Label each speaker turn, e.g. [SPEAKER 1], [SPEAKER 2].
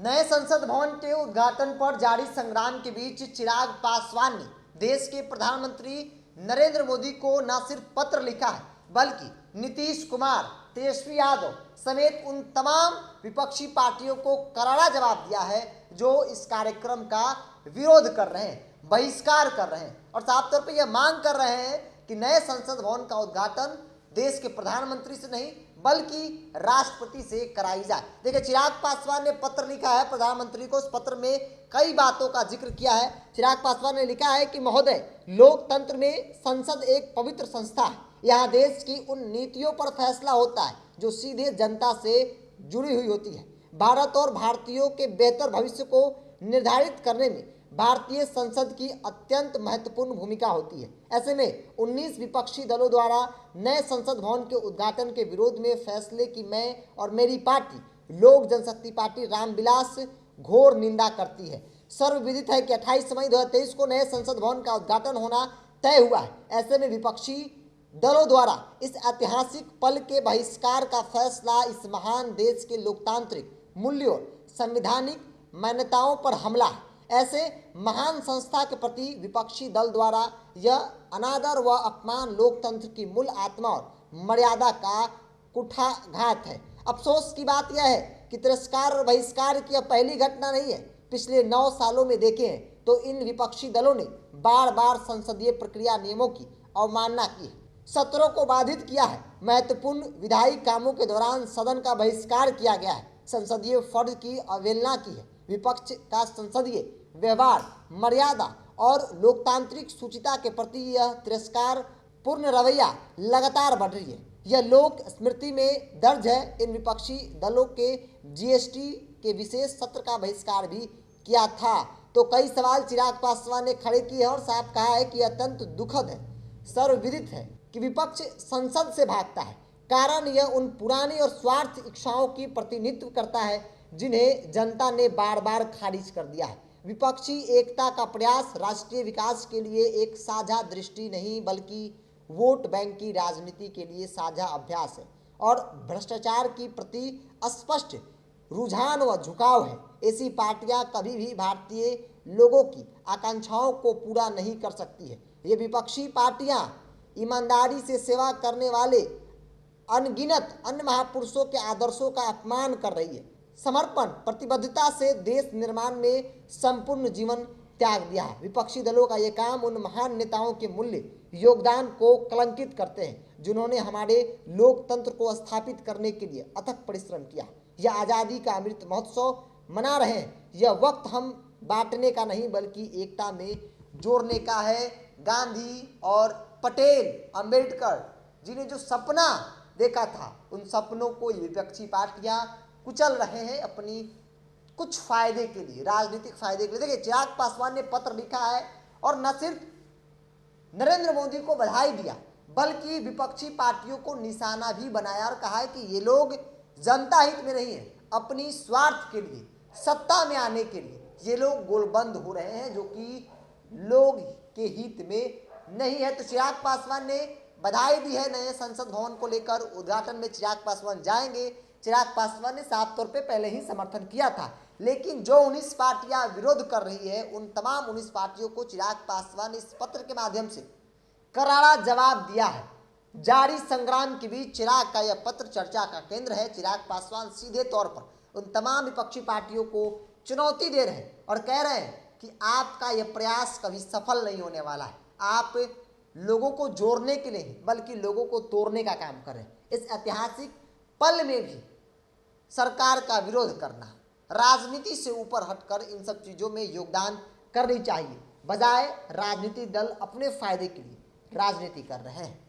[SPEAKER 1] नए संसद भवन के उद्घाटन पर जारी संग्राम के बीच चिराग पासवान ने देश के प्रधानमंत्री नरेंद्र मोदी को न सिर्फ पत्र लिखा है बल्कि नीतीश कुमार, तेजस्वी यादव समेत उन तमाम विपक्षी पार्टियों को करारा जवाब दिया है जो इस कार्यक्रम का विरोध कर रहे हैं, बहिष्कार कर रहे हैं और साफ तौर पर यह मांग कर रहे हैं कि नए संसद भवन का उद्घाटन देश के प्रधानमंत्री से नहीं बल्कि राष्ट्रपति से कराई जाए। देखिए, चिराग पासवान ने पत्र लिखा है प्रधानमंत्री को। उस पत्र में कई बातों का जिक्र किया है। चिराग पासवान ने लिखा है कि महोदय, लोकतंत्र में संसद एक पवित्र संस्था है। यहाँ देश की उन नीतियों पर फैसला होता है जो सीधे जनता से जुड़ी हुई होती है। भारत और भारतीयों के बेहतर भविष्य को निर्धारित करने में भारतीय संसद की अत्यंत महत्वपूर्ण भूमिका होती है। ऐसे में 19 विपक्षी दलों द्वारा नए संसद भवन के उद्घाटन के विरोध में फैसले की मैं और मेरी पार्टी लोक जनशक्ति पार्टी रामविलास घोर निंदा करती है। सर्वविदित है कि 28 मई 2023 को नए संसद भवन का उद्घाटन होना तय हुआ है। ऐसे में विपक्षी दलों द्वारा इस ऐतिहासिक पल के बहिष्कार का फैसला इस महान देश के लोकतांत्रिक मूल्यों, संवैधानिक मान्यताओं पर हमला है। ऐसे महान संस्था के प्रति विपक्षी दल द्वारा यह अनादर व अपमान लोकतंत्र की मूल आत्मा और मर्यादा का कुठाघात है। अफसोस की बात यह है कि तिरस्कार और बहिष्कार की यह पहली घटना नहीं है। पिछले 9 सालों में देखें तो इन विपक्षी दलों ने बार बार संसदीय प्रक्रिया नियमों की अवमानना की है, सत्रों को बाधित किया है, महत्वपूर्ण विधायी कामों के दौरान सदन का बहिष्कार किया गया है, संसदीय फर्ज की अवहेलना की है। विपक्ष का संसदीय व्यवहार, मर्यादा और लोकतांत्रिक शुचिता के प्रति यह तिरस्कार पूर्ण रवैया लगातार बढ़ रही है। यह लोक स्मृति में दर्ज है। इन विपक्षी दलों के जीएसटी के विशेष सत्र का बहिष्कार भी किया था। तो कई सवाल चिराग पासवान ने खड़े किए हैं और साफ कहा है कि अत्यंत दुखद है, सर्वविदित है कि विपक्ष संसद से भागता है। कारण यह उन पुरानी और स्वार्थ इच्छाओं की प्रतिनिधित्व करता है जिन्हें जनता ने बार बार खारिज कर दिया है। विपक्षी एकता का प्रयास राष्ट्रीय विकास के लिए एक साझा दृष्टि नहीं बल्कि वोट बैंक की राजनीति के लिए साझा अभ्यास है और भ्रष्टाचार की प्रति स्पष्ट रुझान व झुकाव है। ऐसी पार्टियां कभी भी भारतीय लोगों की आकांक्षाओं को पूरा नहीं कर सकती है। ये विपक्षी पार्टियां ईमानदारी से सेवा करने वाले अनगिनत अन्य महापुरुषों के आदर्शों का अपमान कर रही है। समर्पण, प्रतिबद्धता से देश निर्माण में संपूर्ण जीवन त्याग दिया है। विपक्षी दलों का ये काम उन महान नेताओं के मूल्य योगदान को कलंकित करते हैं जिन्होंने हमारे लोकतंत्र को स्थापित करने के लिए अथक परिश्रम किया। यह आज़ादी का अमृत महोत्सव मना रहे हैं। यह वक्त हम बांटने का नहीं बल्कि एकता में जोड़ने का है। गांधी और पटेल, अंबेडकर जी ने जो सपना देखा था, उन सपनों को ये विपक्षी पार्टियां कुचल रहे हैं अपनी कुछ फायदे के लिए, राजनीतिक फायदे के लिए। देखिए, चिराग पासवान ने पत्र लिखा है और न सिर्फ नरेंद्र मोदी को बधाई दिया बल्कि विपक्षी पार्टियों को निशाना भी बनाया और कहा है कि ये लोग जनता हित में नहीं है, अपनी स्वार्थ के लिए, सत्ता में आने के लिए ये लोग गोलबंद हो रहे हैं जो कि लोग के हित में नहीं है। तो चिराग पासवान ने बधाई दी है नए संसद भवन को लेकर। उद्घाटन में चिराग पासवान जाएंगे। चिराग पासवान ने साफ तौर पे पहले ही समर्थन किया था, लेकिन जो 19 पार्टियां विरोध कर रही है उन तमाम 19 पार्टियों को चिराग पासवान ने इस पत्र के माध्यम से करारा जवाब दिया है। जारी संग्राम के बीच चिराग का यह पत्र चर्चा का केंद्र है। चिराग पासवान सीधे तौर पर उन तमाम विपक्षी पार्टियों को चुनौती दे रहे हैं और कह रहे हैं कि आपका यह प्रयास कभी सफल नहीं होने वाला है। आप लोगों को जोड़ने के लिए नहीं बल्कि लोगों को तोड़ने का काम कर रहे हैं। इस ऐतिहासिक पल में भी सरकार का विरोध करना, राजनीति से ऊपर हटकर इन सब चीज़ों में योगदान करनी चाहिए, बजाय राजनीतिक दल अपने फायदे के लिए राजनीति कर रहे हैं।